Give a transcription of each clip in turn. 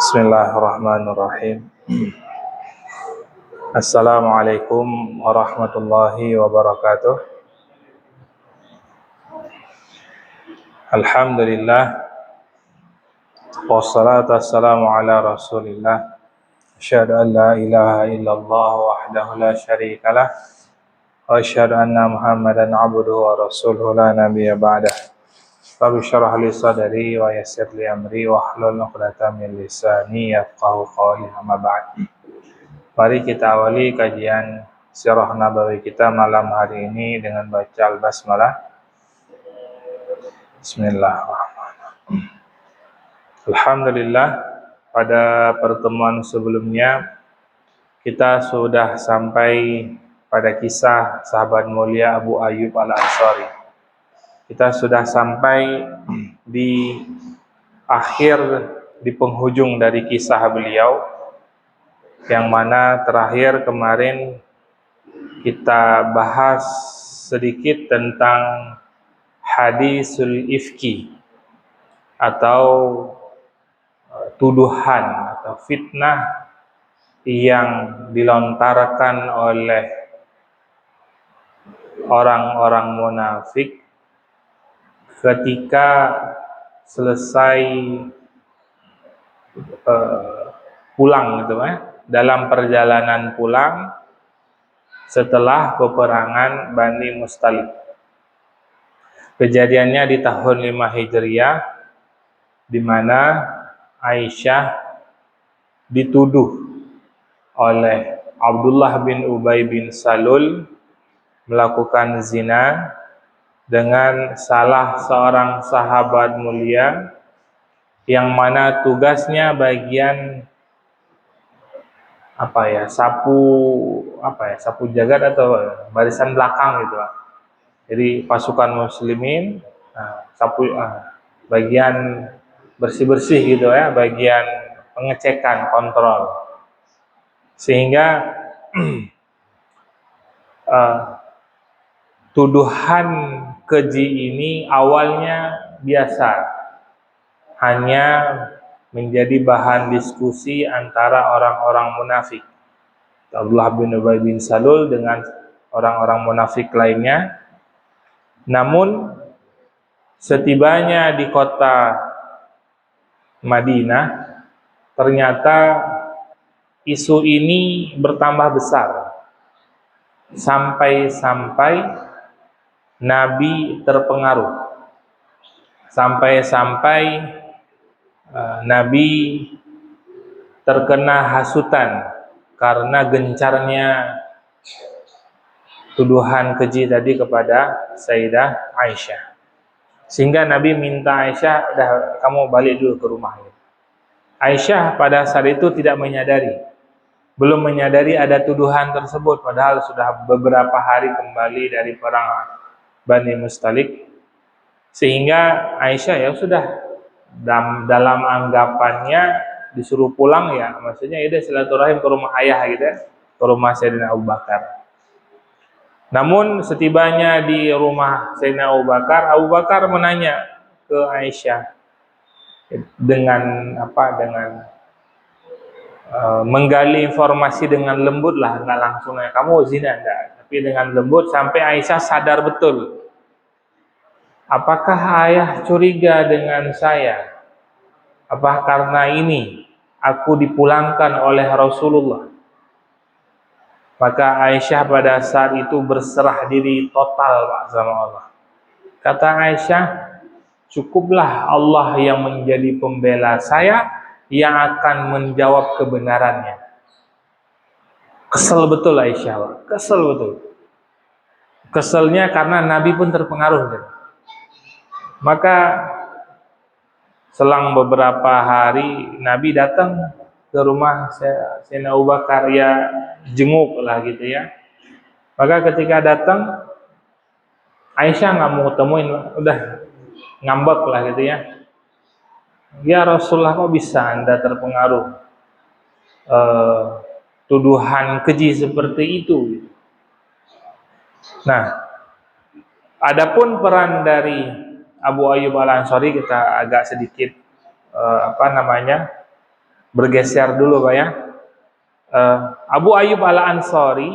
Bismillahirrahmanirrahim. Assalamualaikum warahmatullahi wabarakatuh. Alhamdulillah, wassalatu wassalamu ala rasulillah. Asyhadu an la ilaha illallah wahdahu la syarikalah, wa asyhadu anna Muhammadan abduhu wa rasuluhu la nabiyya ba'dah. Rabbi syrah li sadri wa yassir li amri wa hlul 'uqdatam min lisani yafqahu qawli, amma ba'd. Mari kita awali kajian Sirah Nabawi kita malam hari ini dengan baca Al-Basmalah. Bismillahirrahmanirrahim. Alhamdulillah, pada pertemuan sebelumnya kita sudah sampai pada kisah sahabat mulia Abu Ayyub Al-Ansari. Kita sudah sampai di akhir, di penghujung dari kisah beliau, yang mana terakhir kemarin kita bahas sedikit tentang hadisul ifki atau tuduhan atau fitnah yang dilontarkan oleh orang-orang munafik ketika selesai pulang gitu dalam perjalanan pulang setelah peperangan Bani Mustalik. Kejadiannya di tahun 5 Hijriah, di mana Aisyah dituduh oleh Abdullah bin Ubay bin Salul melakukan zina dengan salah seorang sahabat mulia, yang mana tugasnya bagian sapu jagat atau barisan belakang gitu. Jadi pasukan muslimin bagian bersih-bersih gitu ya, bagian pengecekan, kontrol. Sehingga tuduhan keji ini awalnya biasa, hanya menjadi bahan diskusi antara orang-orang munafik, Abdullah bin Ubay bin Salul dengan orang-orang munafik lainnya. Namun setibanya di kota Madinah, ternyata isu ini bertambah besar sampai Nabi terpengaruh, sampai Nabi terkena hasutan karena gencarnya tuduhan keji tadi kepada Sayyidah Aisyah. Sehingga Nabi minta Aisyah, "Udah, kamu balik dulu ke rumah." Aisyah pada saat itu belum menyadari ada tuduhan tersebut, padahal sudah beberapa hari kembali dari perang Bani Mustalik. Sehingga Aisyah ya sudah, dalam anggapannya disuruh pulang ya, maksudnya itu silaturahim ke rumah ayah gitu ya, ke rumah Sayyidina Abu Bakar. Namun setibanya di rumah Sayyidina Abu Bakar menanya ke Aisyah dengan menggali informasi dengan lembut lah, nggak langsung ya kamu zina enggak, tapi dengan lembut sampai Aisyah sadar betul. Apakah ayah curiga dengan saya? Apa karena ini aku dipulangkan oleh Rasulullah? Maka Aisyah pada saat itu berserah diri total sama Allah. Kata Aisyah, cukuplah Allah yang menjadi pembela saya, yang akan menjawab kebenarannya. Kesel betul Aisyah, kesel betul. Keselnya karena Nabi pun terpengaruh. Maka selang beberapa hari Nabi datang ke rumah Sayyidina Abu Bakar, ya jenguk lah gitu ya. Maka ketika datang, Aisyah nggak mau ketemuin, udah ngambek lah gitu ya. Ya Rasulullah, kok bisa Anda terpengaruh tuduhan keji seperti itu? Nah, adapun peran dari Abu Ayyub Al-Ansari kita agak sedikit bergeser dulu Pak ya. Abu Ayyub Al-Ansari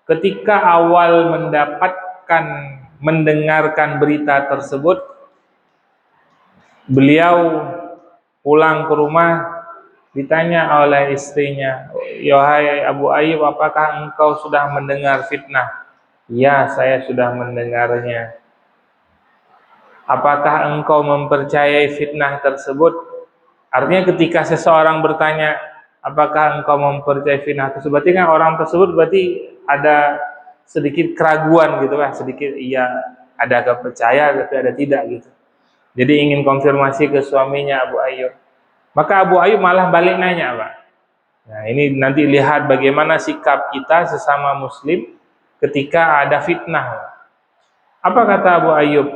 ketika awal mendengarkan berita tersebut, beliau pulang ke rumah, ditanya oleh istrinya, "Wahai Abu Ayyub, apakah engkau sudah mendengar fitnah?" "Ya, saya sudah mendengarnya." "Apakah engkau mempercayai fitnah tersebut?" Artinya ketika seseorang bertanya, apakah engkau mempercayai fitnah tersebut, berarti kan orang tersebut berarti ada sedikit keraguan gitu kan, sedikit iya, ada kepercayaan tapi ada tidak gitu. Jadi ingin konfirmasi ke suaminya Abu Ayyub. Maka Abu Ayyub malah balik nanya Pak. Nah ini nanti lihat bagaimana sikap kita sesama muslim ketika ada fitnah. Apa kata Abu Ayyub?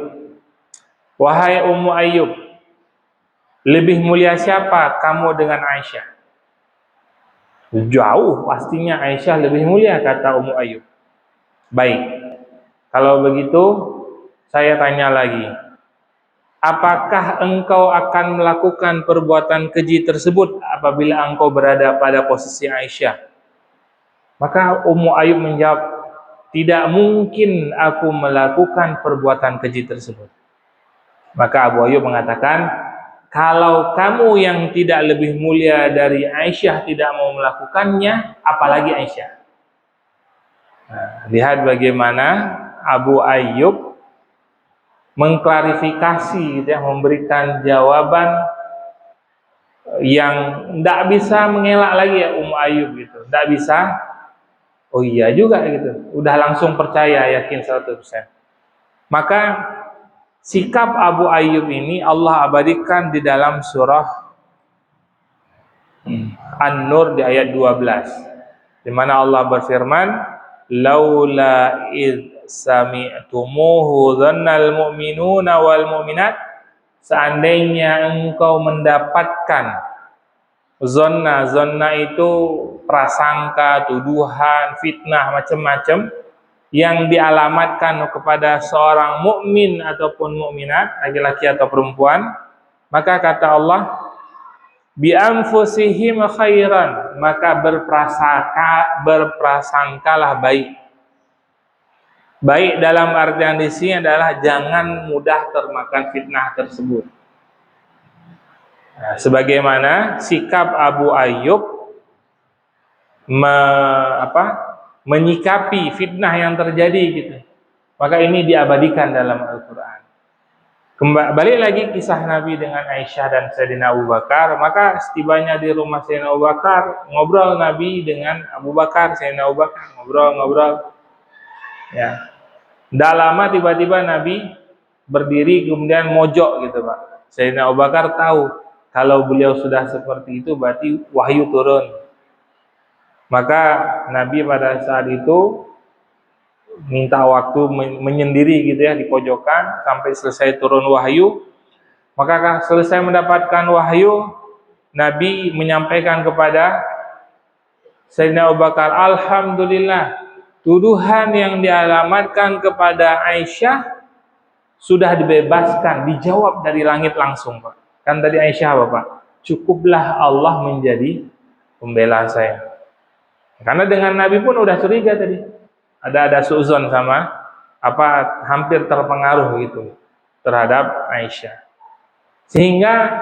"Wahai Ummu Ayyub, lebih mulia siapa kamu dengan Aisyah?" "Jauh, pastinya Aisyah lebih mulia," kata Ummu Ayyub. "Baik, kalau begitu saya tanya lagi, apakah engkau akan melakukan perbuatan keji tersebut apabila engkau berada pada posisi Aisyah?" Maka Ummu Ayyub menjawab, "Tidak mungkin aku melakukan perbuatan keji tersebut." Maka Abu Ayyub mengatakan, "Kalau kamu yang tidak lebih mulia dari Aisyah tidak mau melakukannya, apalagi Aisyah." Nah, lihat bagaimana Abu Ayyub mengklarifikasi, memberikan jawaban yang tidak bisa mengelak lagi ya Ummu Ayyub gitu. Tidak bisa, oh iya juga gitu. Udah langsung percaya, yakin 100%. Maka sikap Abu Ayyub ini Allah abadikan di dalam surah An-Nur di ayat 12, di mana Allah berfirman, "Laula id sami'tumuhu dhannal mu'minuna wal mu'minat." Seandainya engkau mendapatkan zonna itu prasangka, tuduhan, fitnah, macam-macam yang dialamatkan kepada seorang mukmin ataupun mukminat, laki-laki atau perempuan, maka kata Allah, bi anfusihim khairan, maka berprasangkalah baik. Baik dalam artian di sini adalah jangan mudah termakan fitnah tersebut. Nah, sebagaimana sikap Abu Ayyub menyikapi fitnah yang terjadi gitu. Maka ini diabadikan dalam Al-Qur'an. Balik lagi kisah Nabi dengan Aisyah dan Sayyidina Abu Bakar. Maka setibanya di rumah Sayyidina Abu Bakar, ngobrol Nabi dengan Abu Bakar, Sayyidina Abu Bakar ngobrol. Ya. Tidak lama tiba-tiba Nabi berdiri kemudian mojok gitu Pak. Sayyidina Abu Bakar tahu kalau beliau sudah seperti itu berarti wahyu turun. Maka Nabi pada saat itu minta waktu menyendiri gitu ya di pojokan sampai selesai turun wahyu. Maka selesai mendapatkan wahyu, Nabi menyampaikan kepada Sayyidina Abu Bakar, "Alhamdulillah, tuduhan yang dialamatkan kepada Aisyah sudah dibebaskan, dijawab dari langit langsung Pak." Kan tadi Aisyah Bapak, "Cukuplah Allah menjadi pembela saya." Karena dengan Nabi pun udah curiga tadi. Ada suuzon sama hampir terpengaruh gitu terhadap Aisyah. Sehingga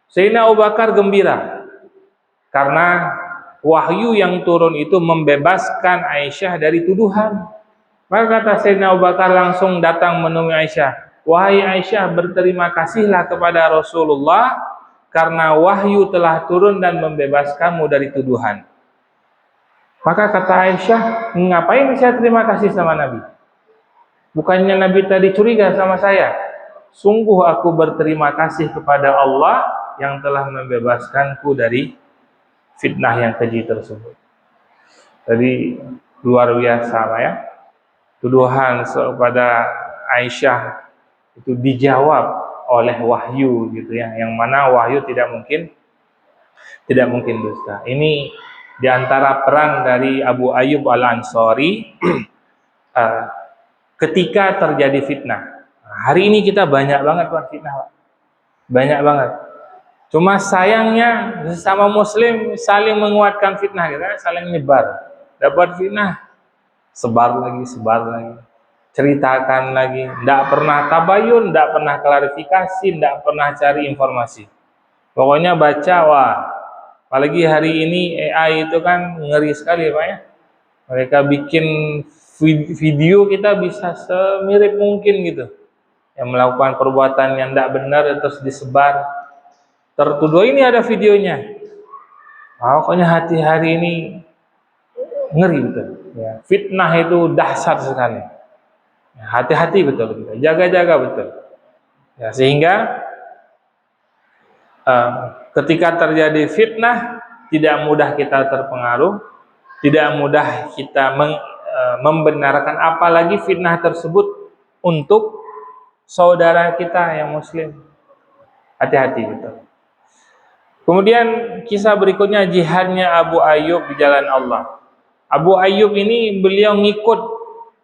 Sayyidina Abu Bakar gembira karena wahyu yang turun itu membebaskan Aisyah dari tuduhan. Maka kata Sayyidina Abu Bakar langsung datang menemui Aisyah, "Wahai Aisyah, berterima kasihlah kepada Rasulullah karena wahyu telah turun dan membebaskanmu dari tuduhan." Maka kata Aisyah, "Ngapain saya terima kasih sama Nabi? Bukannya Nabi tadi curiga sama saya? Sungguh aku berterima kasih kepada Allah yang telah membebaskanku dari fitnah yang keji tersebut." Jadi luar biasa Pak ya. Tuduhan kepada Aisyah itu dijawab oleh wahyu gitu ya, yang mana wahyu tidak mungkin dusta. Ini diantara peran dari Abu Ayyub Al-Ansari ketika terjadi fitnah. Hari ini kita banyak banget Pak fitnah Pak. Banyak banget. Cuma sayangnya sesama muslim saling menguatkan fitnah, kita saling nyebar. Dapat fitnah, sebar lagi, ceritakan lagi. Tidak pernah tabayun, tidak pernah klarifikasi, tidak pernah cari informasi. Pokoknya baca, wah. Apalagi hari ini AI itu kan ngeri sekali Pak ya. Mereka bikin video kita bisa semirip mungkin gitu. Yang melakukan perbuatan yang tidak benar terus disebar. Tertuduh ini ada videonya. Pokoknya hati hari ini ngeri betul. Ya, fitnah itu dahsyat sekali. Hati-hati betul, jaga-jaga betul. Ya, sehingga ketika terjadi fitnah tidak mudah kita terpengaruh, tidak mudah kita membenarkan, apalagi fitnah tersebut untuk saudara kita yang muslim. Hati-hati betul. Kemudian kisah berikutnya jihadnya Abu Ayyub di jalan Allah. Abu Ayyub ini beliau ngikut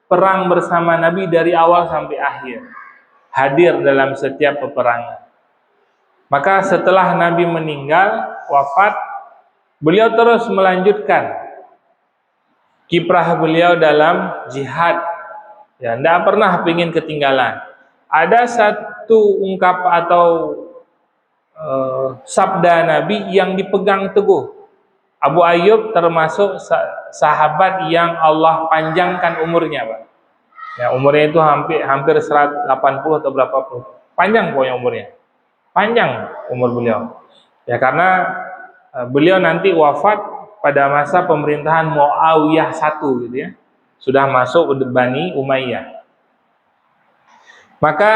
perang bersama Nabi dari awal sampai akhir. Hadir dalam setiap peperangan. Maka setelah Nabi meninggal, wafat, beliau terus melanjutkan kiprah beliau dalam jihad. Ya, tidak pernah ingin ketinggalan. Ada satu ungkap atau sabda Nabi yang dipegang teguh. Abu Ayyub termasuk sahabat yang Allah panjangkan umurnya, Pak. Ya, umurnya itu hampir 180 atau berapa puluh. Panjang pokoknya umurnya. Panjang umur beliau. Ya, karena beliau nanti wafat pada masa pemerintahan Muawiyah I gitu ya. Sudah masuk Bani Umayyah. Maka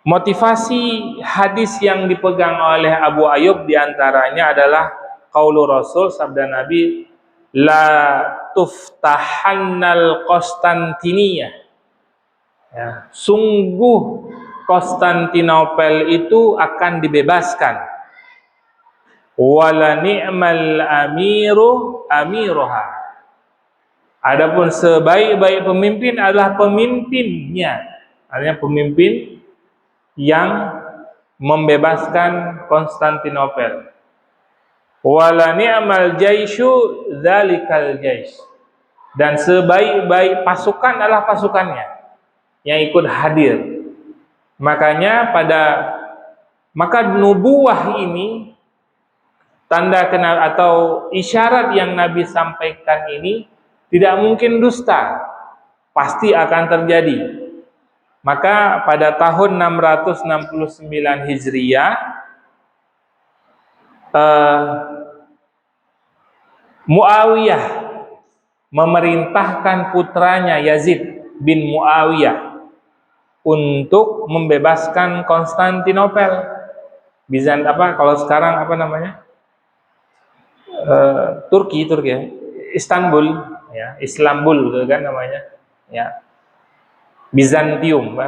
motivasi hadis yang dipegang oleh Abu Ayyub diantaranya adalah qaulu Rasul, sabda Nabi, la tuftahannal Konstantiniyah. Ya, sungguh Konstantinopel itu akan dibebaskan. Wala ni'mal amiru amiruha. Adapun sebaik-baik pemimpin adalah pemimpinnya. Artinya pemimpin yang membebaskan Konstantinopel. Wala ni'mal jaisyu dzalikal jais. Dan sebaik-baik pasukan adalah pasukannya yang ikut hadir. Makanya maka nubuwah ini, tanda kenal atau isyarat yang Nabi sampaikan ini tidak mungkin dusta, pasti akan terjadi. Maka pada tahun 669 Hijriah, Muawiyah memerintahkan putranya Yazid bin Muawiyah untuk membebaskan Konstantinopel. Kalau sekarang apa namanya? Turki ya. Istanbul ya, Islambul gitu kan namanya. Ya. Bizantium,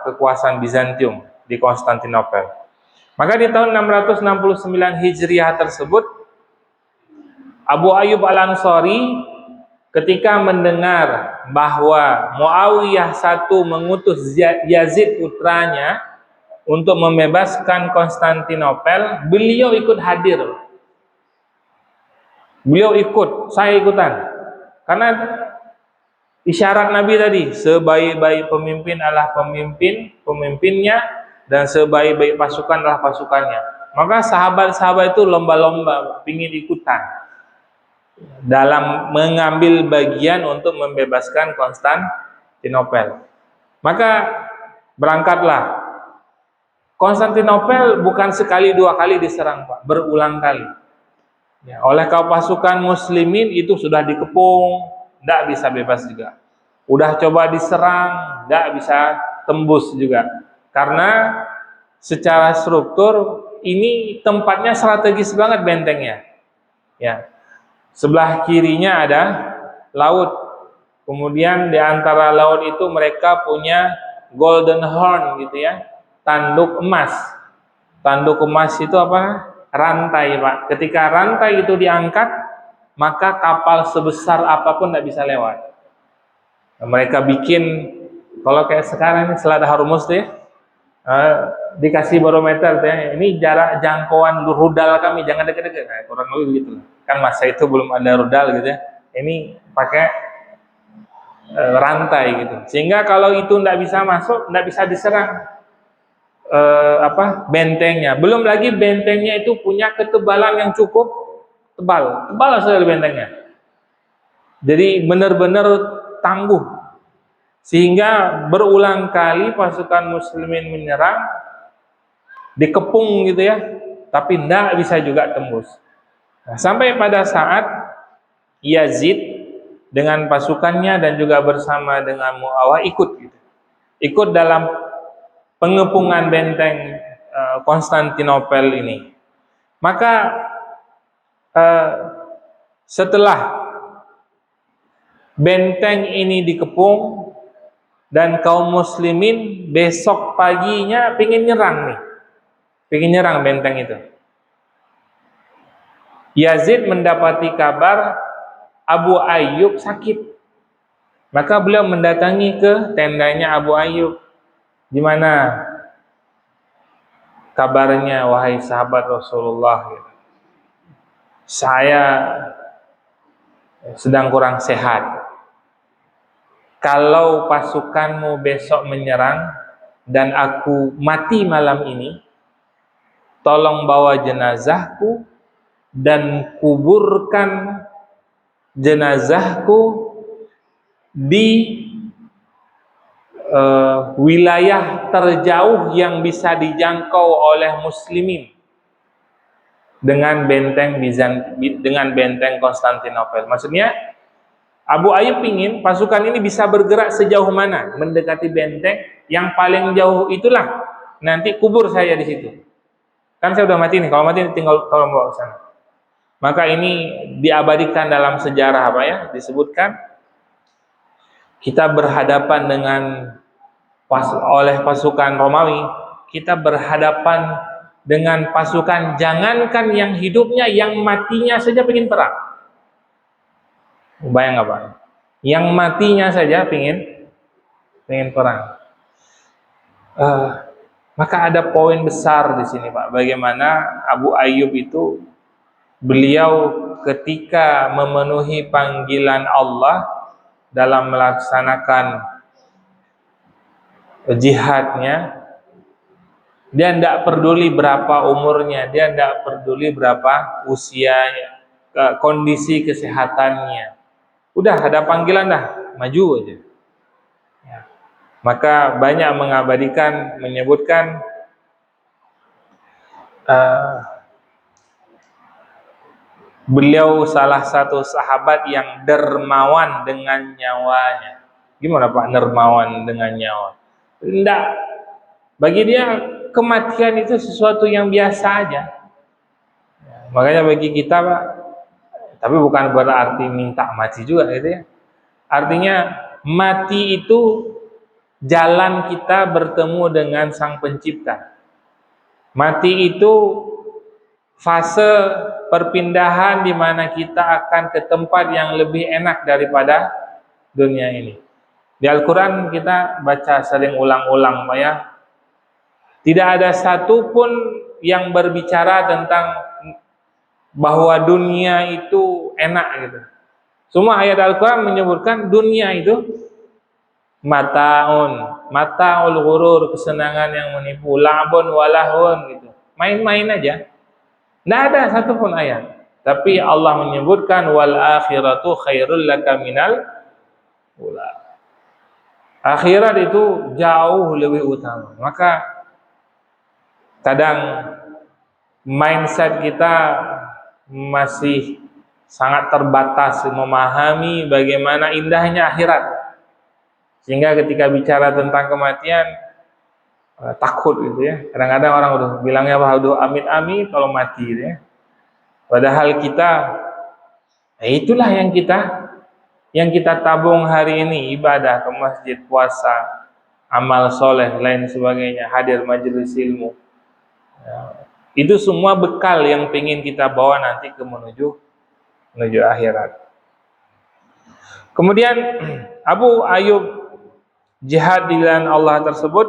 kekuasaan Bizantium di Konstantinopel. Maka di tahun 669 Hijriah tersebut, Abu Ayyub Al-Ansari ketika mendengar bahwa Muawiyah I mengutus Yazid putranya untuk membebaskan Konstantinopel, beliau ikut hadir. Beliau ikut, saya ikutan. Karena isyarat Nabi tadi, sebaik-baik pemimpin adalah pemimpinnya, dan sebaik-baik pasukan adalah pasukannya. Maka sahabat-sahabat itu lomba-lomba ingin ikutan dalam mengambil bagian untuk membebaskan Konstantinopel. Maka berangkatlah. Konstantinopel bukan sekali dua kali diserang, Pak, berulang kali. Ya, oleh kaum pasukan muslimin itu sudah dikepung, tidak bisa bebas juga. Udah coba diserang, tidak bisa tembus juga. Karena secara struktur ini tempatnya strategis banget bentengnya. Ya. Sebelah kirinya ada laut. Kemudian di antara laut itu mereka punya golden horn gitu ya. Tanduk emas. Tanduk emas itu apa? Rantai, Pak. Ketika rantai itu diangkat, maka kapal sebesar apapun tidak bisa lewat. Nah, mereka bikin, kalau kayak sekarang ini Selat Hormuz tuh ya, Dikasih barometer ya, ini jarak jangkauan rudal kami, jangan dekat-dekat. Nah, kurang lebih begitu. Kan masa itu belum ada rudal gitu ya. Ini pakai rantai gitu. Sehingga kalau itu tidak bisa masuk, tidak bisa diserang bentengnya. Belum lagi bentengnya itu punya ketebalan yang cukup tebal. Tebal sekali bentengnya. Jadi benar-benar tangguh. Sehingga berulang kali pasukan muslimin menyerang, dikepung gitu ya, tapi tidak bisa juga tembus. Nah, sampai pada saat Yazid dengan pasukannya dan juga bersama dengan Muawiyah ikut gitu. Ikut dalam pengepungan benteng Konstantinopel ini. Maka setelah benteng ini dikepung dan kaum muslimin besok paginya pingin nyerang benteng itu. Yazid mendapati kabar Abu Ayyub sakit. Maka beliau mendatangi ke tendanya Abu Ayyub. Gimana kabarnya wahai sahabat Rasulullah? Saya sedang kurang sehat. Kalau pasukanmu besok menyerang dan aku mati malam ini, tolong bawa jenazahku dan kuburkan jenazahku di wilayah terjauh yang bisa dijangkau oleh muslimin dengan benteng Konstantinopel. Maksudnya Abu Ayyub ingin pasukan ini bisa bergerak sejauh mana mendekati benteng yang paling jauh, itulah nanti kubur saya di situ. Kan saya udah mati nih, kalau mati tinggal tolong bawa ke sana. Maka ini diabadikan dalam sejarah disebutkan kita berhadapan dengan oleh pasukan Romawi, kita berhadapan dengan pasukan jangankan yang hidupnya, yang matinya saja pengen perang. Bayang apa? Yang matinya saja pengen perang. Maka ada poin besar di sini, Pak. Bagaimana Abu Ayyub itu, beliau ketika memenuhi panggilan Allah dalam melaksanakan jihadnya, dia tidak peduli berapa umurnya, dia tidak peduli berapa usianya, kondisi kesehatannya. Udah ada panggilan dah, maju aja. Ya. Maka banyak mengabadikan, menyebutkan beliau salah satu sahabat yang dermawan dengan nyawanya. Gimana Pak dermawan dengan nyawa? Tidak, bagi dia kematian itu sesuatu yang biasa aja. Ya, makanya bagi kita Pak, tapi bukan berarti minta mati juga gitu ya. Artinya mati itu jalan kita bertemu dengan Sang Pencipta. Mati itu fase perpindahan di mana kita akan ke tempat yang lebih enak daripada dunia ini. Di Al-Quran kita baca sering ulang-ulang Pak ya. Tidak ada satupun yang berbicara tentang bahwa dunia itu enak gitu. Semua ayat Al-Quran menyebutkan dunia itu mataul ghurur, kesenangan yang menipu, la'bun walahun gitu. Main-main aja. Tidak ada satupun ayat. Tapi Allah menyebutkan wal akhiratu khairul laka minal ula. Akhirat itu jauh lebih utama. Maka kadang mindset kita masih sangat terbatas memahami bagaimana indahnya akhirat, sehingga ketika bicara tentang kematian takut gitu ya. Kadang-kadang orang udah bilangnya amit-amit kalau mati gitu ya. Padahal kita itulah yang kita tabung hari ini, ibadah ke masjid, puasa, amal soleh, lain sebagainya, hadir majelis ilmu ya. Itu semua bekal yang ingin kita bawa nanti ke menuju akhirat. Kemudian Abu Ayyub jihad di jalan Allah tersebut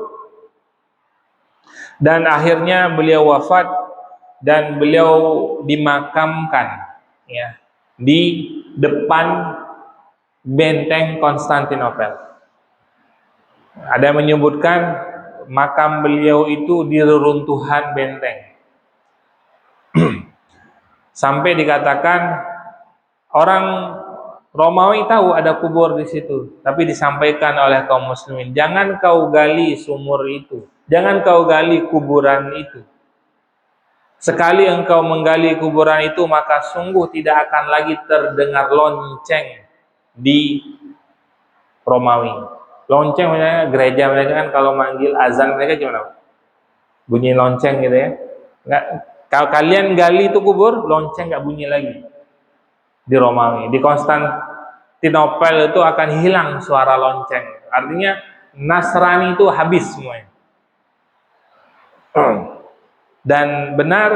Dan akhirnya beliau wafat dan beliau dimakamkan ya di depan benteng Konstantinopel. Ada yang menyebutkan makam beliau itu di reruntuhan benteng. Sampai dikatakan orang Romawi tahu ada kubur di situ, tapi disampaikan oleh kaum muslimin, jangan kau gali sumur itu, jangan kau gali kuburan itu. Sekali engkau menggali kuburan itu, maka sungguh tidak akan lagi terdengar lonceng di Romawi. Lonceng misalnya gereja mereka kan kalau manggil azan mereka gimana? Bunyi lonceng gitu ya. Enggak, kalau kalian gali itu kubur, lonceng nggak bunyi lagi di Romawi. Di Konstantinopel itu akan hilang suara lonceng. Artinya Nasrani itu habis semuanya. Dan benar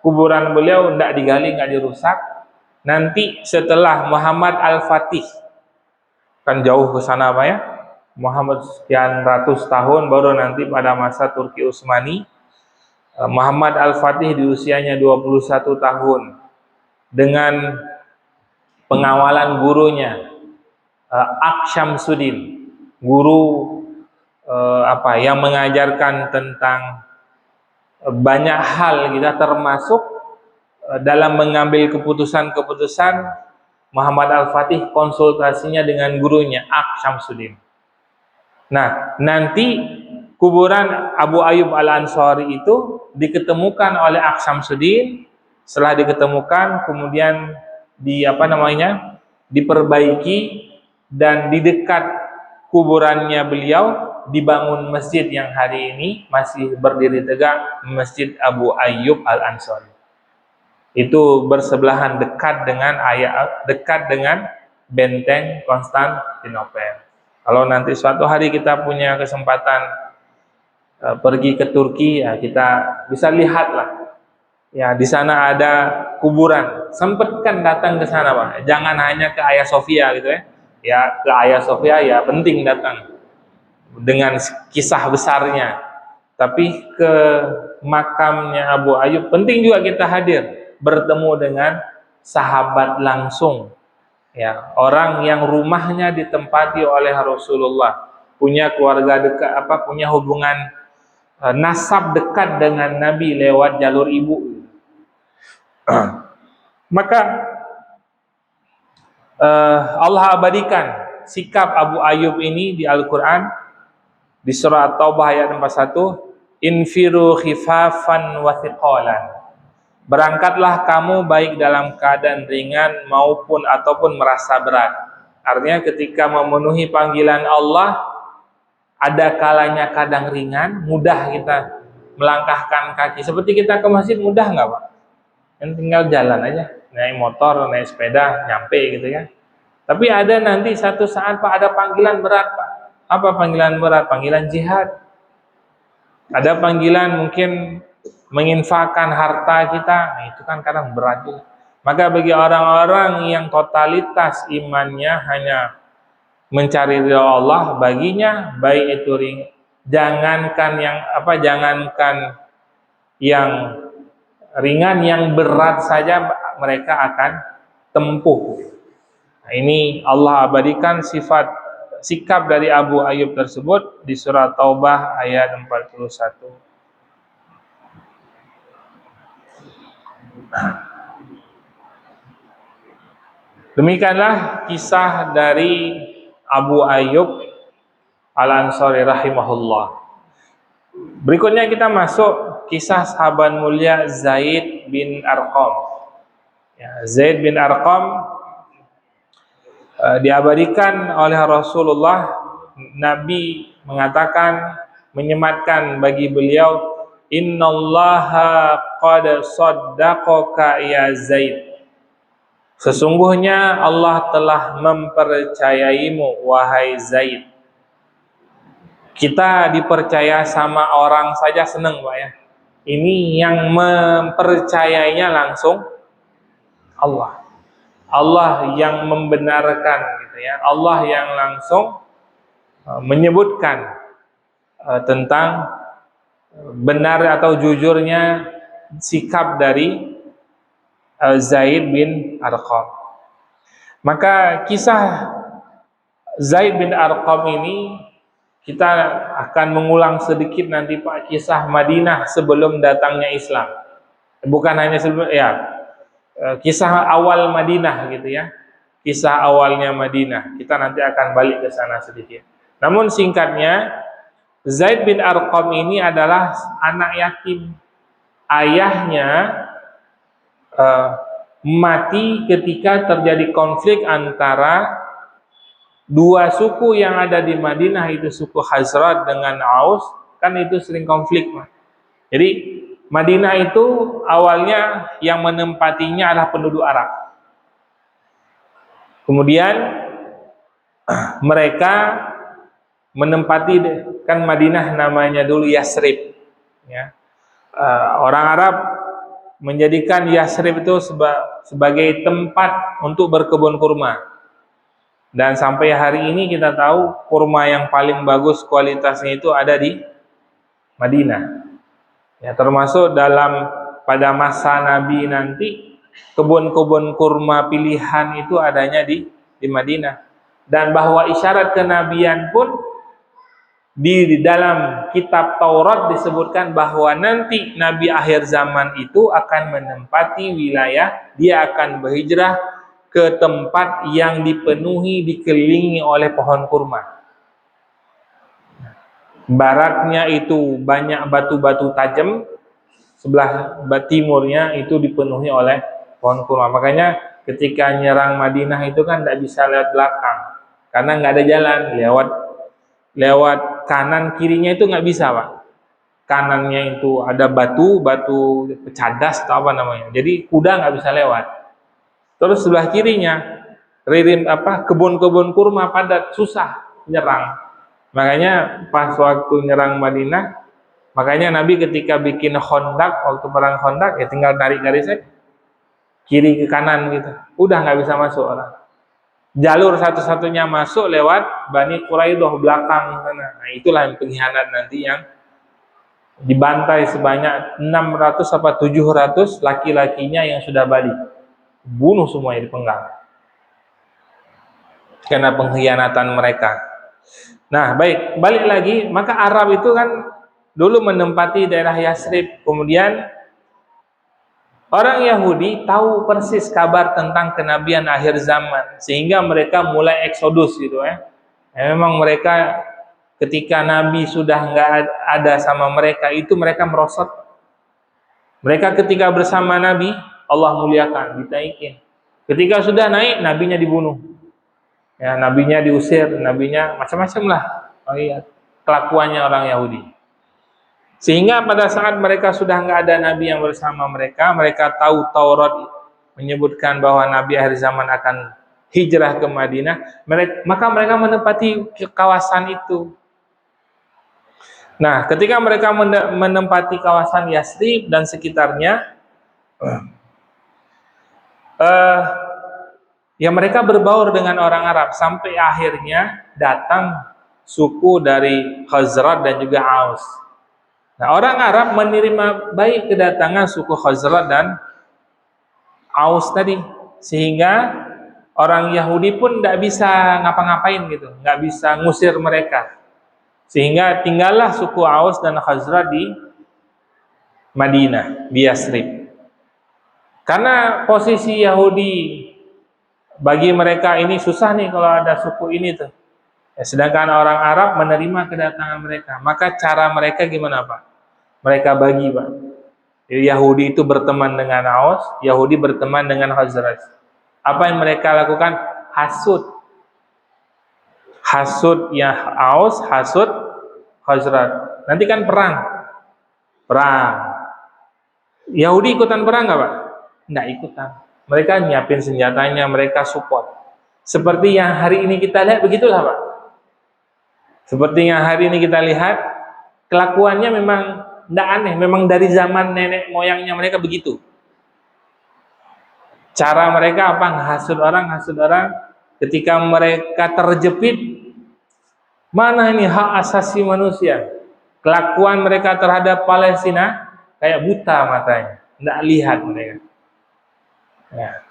kuburan beliau tidak digali, nggak dirusak. Nanti setelah Muhammad Al-Fatih, kan jauh ke sana Pak ya, Muhammad sekian ratus tahun, baru nanti pada masa Turki Utsmani, Muhammad Al-Fatih di usianya 21 tahun dengan pengawalan gurunya Ak Syamsuddin, guru yang mengajarkan tentang banyak hal kita, termasuk dalam mengambil keputusan-keputusan. Muhammad Al-Fatih konsultasinya dengan gurunya Ak Syamsuddin. Nah, nanti kuburan Abu Ayyub Al-Ansari itu diketemukan oleh Ak Syamsuddin. Setelah diketemukan, kemudian diperbaiki, dan di dekat kuburannya beliau dibangun masjid yang hari ini masih berdiri tegak, Masjid Abu Ayyub Al-Ansari. Itu bersebelahan dekat dengan benteng Konstantinopel. Kalau nanti suatu hari kita punya kesempatan pergi ke Turki, ya kita bisa lihatlah. Ya, di sana ada kuburan. Sempatkan datang ke sana, Pak. Jangan hanya ke Hagia Sophia gitu ya. Ya, ke Hagia Sophia ya penting datang dengan kisah besarnya. Tapi ke makamnya Abu Ayyub penting juga kita hadir, bertemu dengan sahabat langsung. Ya, orang yang rumahnya ditempati oleh Rasulullah, punya keluarga dekat, punya hubungan nasab dekat dengan Nabi lewat jalur ibu. Maka Allah abadikan sikap Abu Ayyub ini di Al-Quran, di surah At-Taubah ayat 41, infiru khifafan wa thiqalan. Berangkatlah kamu baik dalam keadaan ringan ataupun merasa berat. Artinya ketika memenuhi panggilan Allah, ada kalanya kadang ringan, mudah kita melangkahkan kaki. Seperti kita ke masjid mudah nggak Pak? Yang tinggal jalan aja, naik motor, naik sepeda, nyampe gitu ya. Tapi ada nanti satu saat Pak, ada panggilan berat Pak. Apa panggilan berat? Panggilan jihad. Ada panggilan mungkin menginfakkan harta kita, nah itu kan kadang berat juga. Maka bagi orang-orang yang totalitas imannya hanya mencari ridha Allah, baginya baik itu jangankan yang ringan, yang berat saja mereka akan tempuh. Nah, ini Allah abadikan sikap dari Abu Ayyub tersebut di surah Taubah ayat 41. Demikianlah kisah dari Abu Ayyub Al-Ansari rahimahullah. Berikutnya kita masuk kisah sahabat mulia Zaid bin Arqam. Ya, Zaid bin Arqam diabadikan oleh Rasulullah. Nabi mengatakan, menyematkan bagi beliau, innallaha qad saddaqaka ya Zaid. Sesungguhnya Allah telah mempercayaimu wahai Zaid. Kita dipercaya sama orang saja senang Pak ya. Ini yang mempercayainya langsung Allah. Allah yang membenarkan gitu ya. Allah yang langsung menyebutkan tentang benar atau jujurnya sikap dari Zaid bin Arqam. Maka kisah Zaid bin Arqam ini kita akan mengulang sedikit nanti Pak, kisah Madinah sebelum datangnya Islam. Bukan hanya sebelum, ya, kisah awal Madinah gitu ya. Kisah awalnya Madinah. Kita nanti akan balik ke sana sedikit. Namun singkatnya, Zaid bin Arqam ini adalah anak yatim. Ayahnya mati ketika terjadi konflik antara dua suku yang ada di Madinah, itu suku Khazraj dengan Aus, kan itu sering konflik. Jadi Madinah itu awalnya yang menempatinya adalah penduduk Arab. Kemudian mereka menempati, kan Madinah namanya dulu Yasrib, ya. Orang Arab menjadikan Yasrib itu sebagai tempat untuk berkebun kurma. Dan sampai hari ini kita tahu kurma yang paling bagus kualitasnya itu ada di Madinah. Ya, termasuk pada masa Nabi nanti kebun-kebun kurma pilihan itu adanya di Madinah. Dan bahwa isyarat kenabian pun di dalam kitab Taurat disebutkan bahwa nanti Nabi akhir zaman itu akan menempati wilayah, dia akan berhijrah ke tempat yang dipenuhi, dikelilingi oleh pohon kurma. Baratnya itu banyak batu-batu tajam, sebelah timurnya itu dipenuhi oleh pohon kurma. Makanya ketika nyerang Madinah itu kan tidak bisa lewat belakang, karena nggak ada jalan, lewat kanan kirinya itu nggak bisa Pak. Kanannya itu ada batu pecadas atau apa namanya, jadi kuda nggak bisa lewat. Terus sebelah kirinya kebun-kebun kurma padat, susah nyerang. Makanya pas waktu nyerang Madinah, makanya Nabi ketika bikin Khandaq, waktu perang Khandaq, ya tinggal tarik garisnya kiri ke kanan gitu, udah nggak bisa masuk orang. Jalur satu-satunya masuk lewat Bani Quraidah belakang sana. Nah, itulah yang pengkhianat nanti yang dibantai sebanyak 600 apa 700 laki-lakinya yang sudah balik. Bunuh semuanya, dipenggal. Karena pengkhianatan mereka. Nah, baik, balik lagi, maka Arab itu kan dulu menempati daerah Yasrib. Kemudian orang Yahudi tahu persis kabar tentang kenabian akhir zaman, sehingga mereka mulai eksodus gitu ya. Memang mereka ketika Nabi sudah nggak ada sama mereka, itu mereka merosot. Mereka ketika bersama Nabi, Allah muliakan, ditaikin. Ketika sudah naik, nabinya dibunuh. Ya, nabinya diusir, nabinya macam-macam lah. Oh iya, kelakuannya orang Yahudi. Sehingga pada saat mereka sudah nggak ada nabi yang bersama mereka, mereka tahu Taurat menyebutkan bahwa nabi akhir zaman akan hijrah ke Madinah, maka mereka menempati kawasan itu. Nah, ketika mereka menempati kawasan Yasrib dan sekitarnya, ya mereka berbaur dengan orang Arab sampai akhirnya datang suku dari Khazraj dan juga Aus. Nah, orang Arab menerima baik kedatangan suku Khazraj dan Aus tadi, sehingga orang Yahudi pun tidak bisa ngapa-ngapain gitu, nggak bisa ngusir mereka, sehingga tinggallah suku Aus dan Khazraj di Madinah, di Yasrib. Karena posisi Yahudi bagi mereka ini susah nih kalau ada suku ini tuh. Ya, sedangkan orang Arab menerima kedatangan mereka, maka cara mereka gimana Pak? Mereka bagi Pak. Jadi Yahudi itu berteman dengan Aus, Yahudi berteman dengan Khazraj. Apa yang mereka lakukan? Hasud. Hasud ya Aus, hasud Khazraj. Nanti kan perang. Yahudi ikutan perang nggak Pak? Nggak ikutan. Mereka nyiapin senjatanya, mereka support. Seperti yang hari ini kita lihat, begitulah Pak. Seperti yang hari ini kita lihat, kelakuannya memang tidak aneh, memang dari zaman nenek moyangnya mereka begitu. Cara mereka apa? Hasud orang, ketika mereka terjepit, mana ini hak asasi manusia? kelakuan mereka terhadap Palestina kayak buta matanya, tidak lihat mereka. Ya.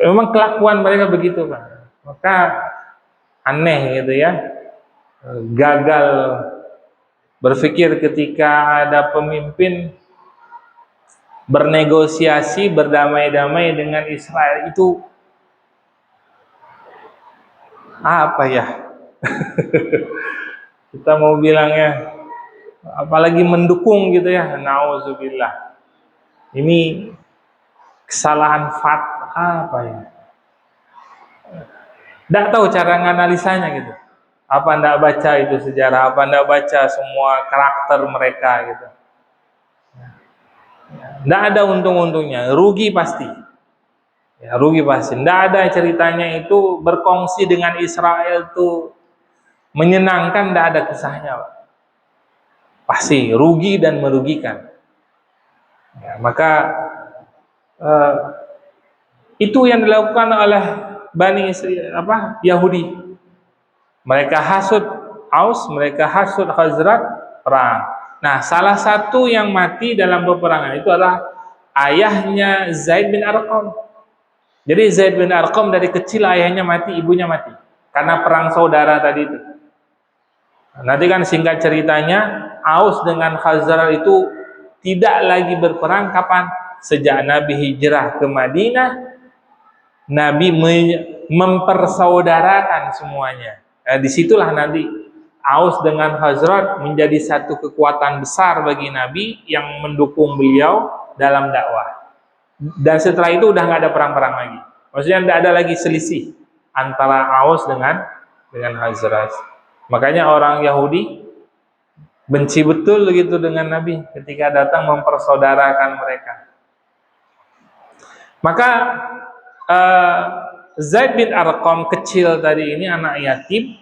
Memang kelakuan mereka begitu, Pak. Maka aneh gitu ya, gagal berpikir ketika ada pemimpin bernegosiasi, berdamai-damai dengan Israel itu apa ya? Kita mau bilangnya, apalagi mendukung gitu ya, nauzubillah. Ini kesalahan apa ya? Tidak tahu cara menganalisanya gitu. Apa Anda baca itu sejarah? Apa Anda baca semua karakter mereka gitu? Tidak ada untung-untungnya, rugi pasti. Ya, rugi pasti. Tidak ada ceritanya itu berkongsi dengan Israel itu menyenangkan, tidak ada kisahnya, Pak. Pasti rugi dan merugikan. Ya, maka itu yang dilakukan oleh Bani Yahudi. Mereka hasud Aus, mereka hasud Khazraj, perang. Nah, salah satu yang mati dalam peperangan itu adalah ayahnya Zaid bin Arqam. Jadi Zaid bin Arqam dari kecil ayahnya mati, ibunya mati karena perang saudara tadi itu. Nanti kan singkat ceritanya, Aus dengan Khazraj itu tidak lagi berperang kapan? Sejak Nabi hijrah ke Madinah, Nabi mempersaudarakan semuanya. Disitulah nanti Aus dengan Khazraj menjadi satu kekuatan besar bagi Nabi yang mendukung beliau dalam dakwah. Dan setelah itu udah nggak ada perang-perang lagi. Maksudnya tidak ada lagi selisih antara Aus dengan Khazraj. Makanya orang Yahudi benci betul gitu dengan Nabi ketika datang mempersaudarakan mereka. Maka Zaid bin Arqam kecil tadi ini, anak yatim,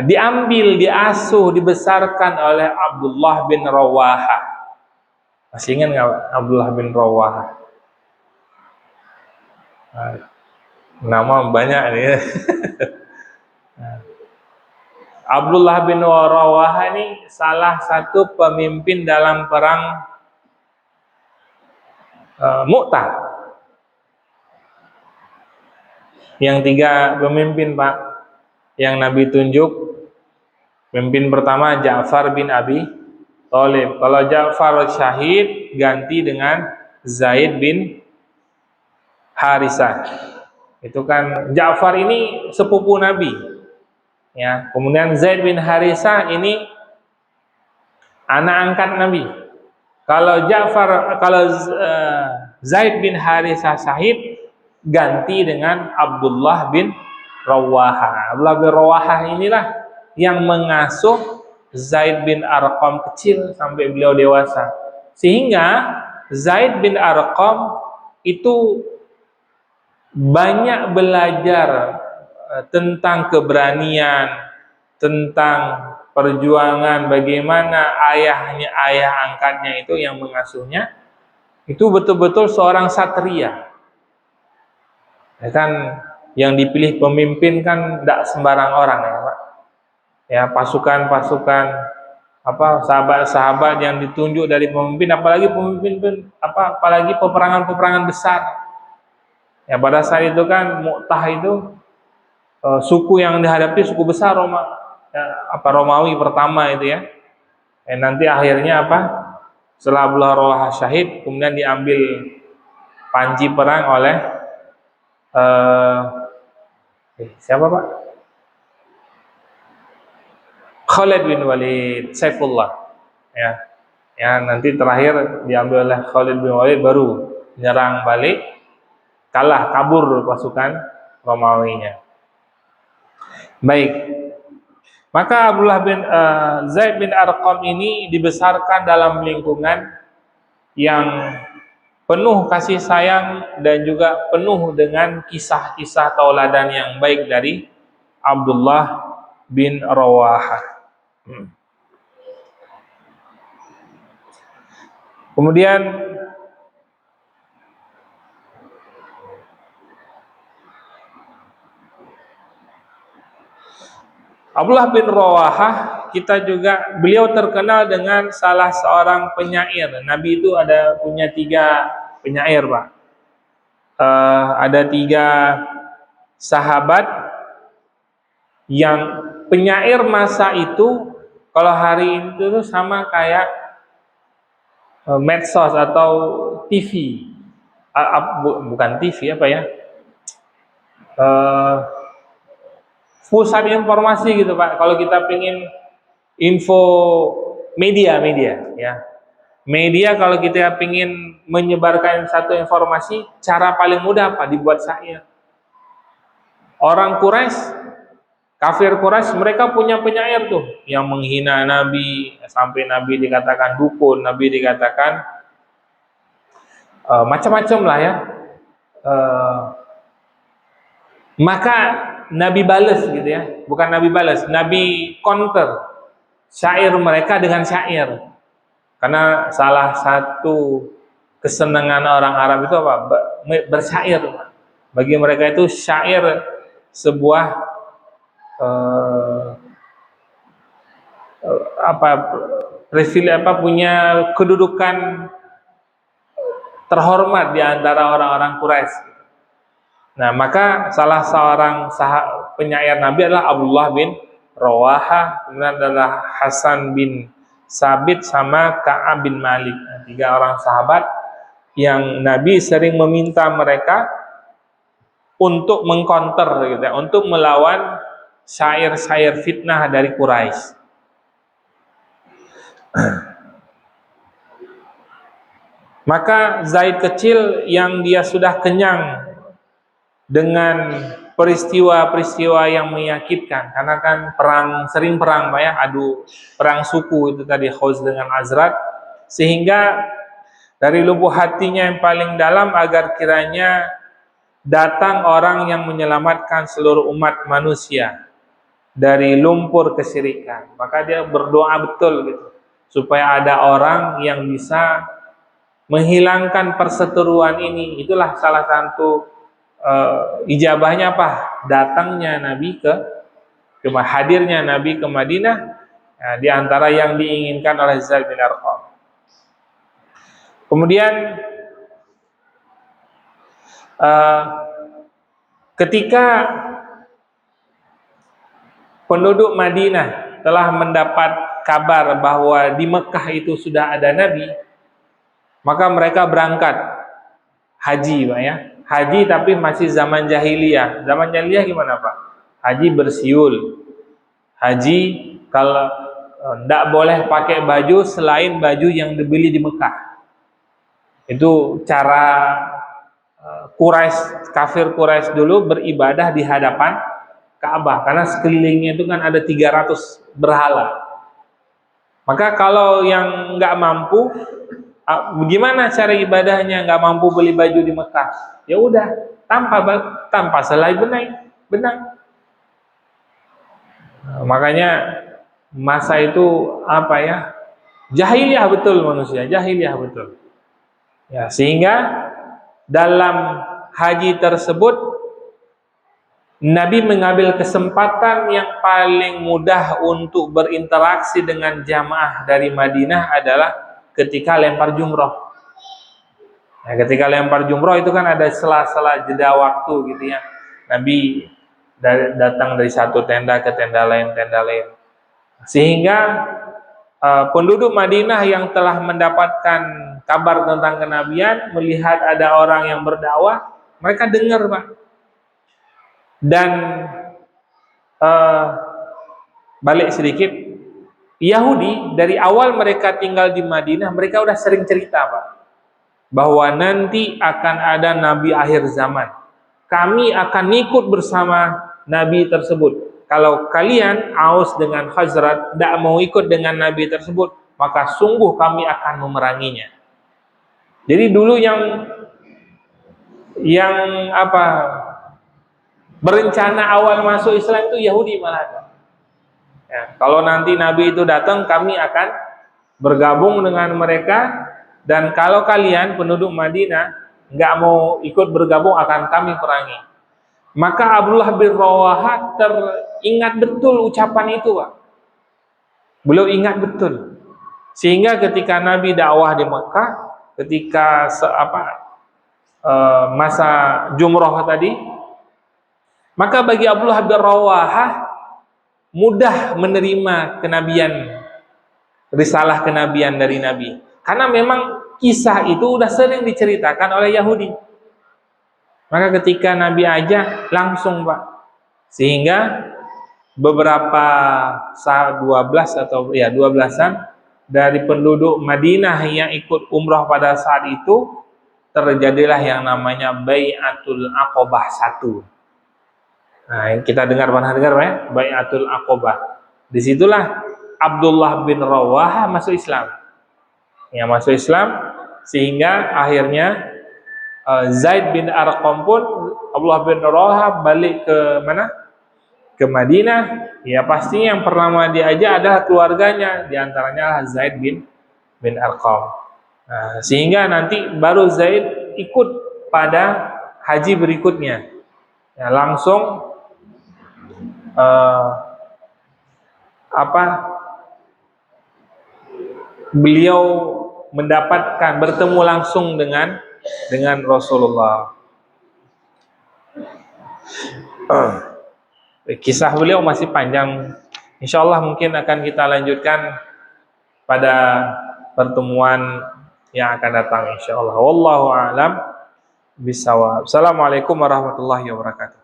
diambil, diasuh, dibesarkan oleh Abdullah bin Rawaha. Masih ingat nggak Abdullah bin Rawaha? Nama banyak nih. Abdullah bin Rawaha ini salah satu pemimpin dalam perang Mu'tah. Yang 3 pemimpin, Pak, yang Nabi tunjuk. Pemimpin pertama Ja'far bin Abi Thalib. Kalau Ja'far syahid, ganti dengan Zaid bin Harisah. Itu kan Ja'far ini sepupu Nabi. Ya, kemudian Zaid bin Harisah ini anak angkat Nabi. Kalau Zaid bin Harisah syahid, ganti dengan Abdullah bin Rawaha. Abdullah bin Rawaha inilah yang mengasuh Zaid bin Arqam kecil sampai beliau dewasa. Sehingga Zaid bin Arqam itu banyak belajar tentang keberanian, tentang perjuangan, bagaimana ayah angkatnya itu yang mengasuhnya itu betul-betul seorang satria. Ya kan, yang dipilih pemimpin kan tidak sembarang orang ya, Pak. Ya, pasukan-pasukan sahabat-sahabat yang ditunjuk dari pemimpin, apalagi peperangan-peperangan besar. Ya, pada saat itu kan Mu'tah itu suku yang dihadapi suku besar Romawi pertama itu ya. Nanti akhirnya setelah Abdullah Rawaha syahid, kemudian diambil panji perang oleh siapa, Pak? Khalid bin Walid, Saifullah. Ya, nanti terakhir diambil oleh Khalid bin Walid, baru menyerang balik, kabur pasukan Romawinya. Baik. Maka Zaid bin Arqam ini dibesarkan dalam lingkungan yang penuh kasih sayang dan juga penuh dengan kisah-kisah tauladan yang baik dari Abdullah bin Rawaha. Kemudian Abdullah bin Rawaha kita juga, beliau terkenal dengan salah seorang penyair. Nabi itu punya 3 penyair, Pak. Ada 3 sahabat yang penyair masa itu, kalau hari ini itu sama kayak medsos atau TV. Bukan TV, apa ya? Pusat informasi gitu, Pak. Kalau kita pengen info media ya. Media kalau kita pengen menyebarkan satu informasi, cara paling mudah apa? Dibuat syair. Orang Quraisy, kafir Quraisy, mereka punya penyair tuh yang menghina Nabi, sampai Nabi dikatakan dukun, Nabi dikatakan macam-macam lah ya. Maka Nabi balas gitu ya, bukan Nabi balas, Nabi counter syair mereka dengan syair. Karena salah satu kesenangan orang Arab itu apa? Bersyair. Bagi mereka itu syair sebuah punya kedudukan terhormat di antara orang-orang Quraisy. Nah, maka salah seorang penyair Nabi adalah Abdullah bin Rawaha, kemudian adalah Hasan bin Sabit sama Ka'ab bin Malik. 3 orang sahabat yang Nabi sering meminta mereka untuk mengcounter gitu ya, untuk melawan syair-syair fitnah dari Quraisy. Maka Zaid kecil yang dia sudah kenyang dengan peristiwa-peristiwa yang menyakitkan, karena kan sering perang Pak ya, perang suku itu tadi, Khauz dengan Azraq, sehingga dari lubuk hatinya yang paling dalam agar kiranya datang orang yang menyelamatkan seluruh umat manusia dari lumpur kesyirikan. Maka dia berdoa betul gitu, supaya ada orang yang bisa menghilangkan perseteruan ini. Itulah salah satu ijabahnya apa? Datangnya Nabi hadirnya Nabi ke Madinah, di antara yang diinginkan oleh Zaid bin Arqam. Kemudian ketika penduduk Madinah telah mendapat kabar bahwa di Mekah itu sudah ada Nabi, maka mereka berangkat haji, Pak ya. Haji tapi masih zaman jahiliyah. Zaman jahiliyah gimana, Pak? Haji bersiul. Haji kalau tidak boleh pakai baju selain baju yang dibeli di Mekah. Itu cara kafir Quraisy dulu beribadah di hadapan Ka'bah, karena sekelilingnya itu kan ada 300 berhala. Maka kalau yang nggak mampu, bagaimana cara ibadahnya? Nggak mampu beli baju di Mekah, ya udah tanpa selai benang. Makanya masa itu apa ya, jahiliyah betul, manusia jahiliyah betul ya, sehingga dalam haji tersebut Nabi mengambil kesempatan yang paling mudah untuk berinteraksi dengan jamaah dari Madinah adalah ketika lempar jumroh. Nah, ketika lempar jumroh itu kan ada sela-sela jeda waktu gitu ya. Nabi datang dari satu tenda ke tenda lain. Sehingga penduduk Madinah yang telah mendapatkan kabar tentang kenabian, melihat ada orang yang berdakwah, mereka dengar, Pak. Dan balik sedikit, Yahudi dari awal mereka tinggal di Madinah, mereka udah sering cerita, Pak, bahwa nanti akan ada Nabi akhir zaman. Kami akan ikut bersama Nabi tersebut. Kalau kalian, Aus dengan Khazraj, tidak mau ikut dengan Nabi tersebut, maka sungguh kami akan memeranginya. Jadi dulu yang berencana awal masuk Islam itu Yahudi malah. Ya, kalau nanti Nabi itu datang, kami akan bergabung dengan mereka, dan kalau kalian penduduk Madinah nggak mau ikut bergabung, akan kami perangi. Maka Abdullah bin Rawaha teringat betul ucapan itu, Pak. Beliau ingat betul. Sehingga ketika Nabi dakwah di Mekah, ketika masa jumrah tadi, maka bagi Abdullah bin Rawahah mudah menerima kenabian, risalah kenabian dari Nabi. Karena memang kisah itu sudah sering diceritakan oleh Yahudi. Maka ketika Nabi ajak, langsung Pak. Sehingga beberapa 12 atau ya 12-an dari penduduk Madinah yang ikut umrah pada saat itu, terjadilah yang namanya Bai'atul Aqobah 1. Nah, kita pernah dengar ya, Bai'atul Aqobah. Disitulah Abdullah bin Rawahah masuk Islam. Ya, masuk Islam, sehingga akhirnya Zaid bin Arqam pun, Abdullah bin Rawahah balik ke mana? Ke Madinah. Ya pasti yang pertama diajak adalah keluarganya, diantaranya Zaid bin Arqam. Nah, sehingga nanti baru Zaid ikut pada haji berikutnya. Ya, langsung beliau mendapatkan, bertemu langsung dengan Rasulullah. Kisah beliau masih panjang. Insya Allah mungkin akan kita lanjutkan pada pertemuan yang akan datang insya Allah. Wallahu a'lam bishawab. Assalamualaikum warahmatullahi wabarakatuh.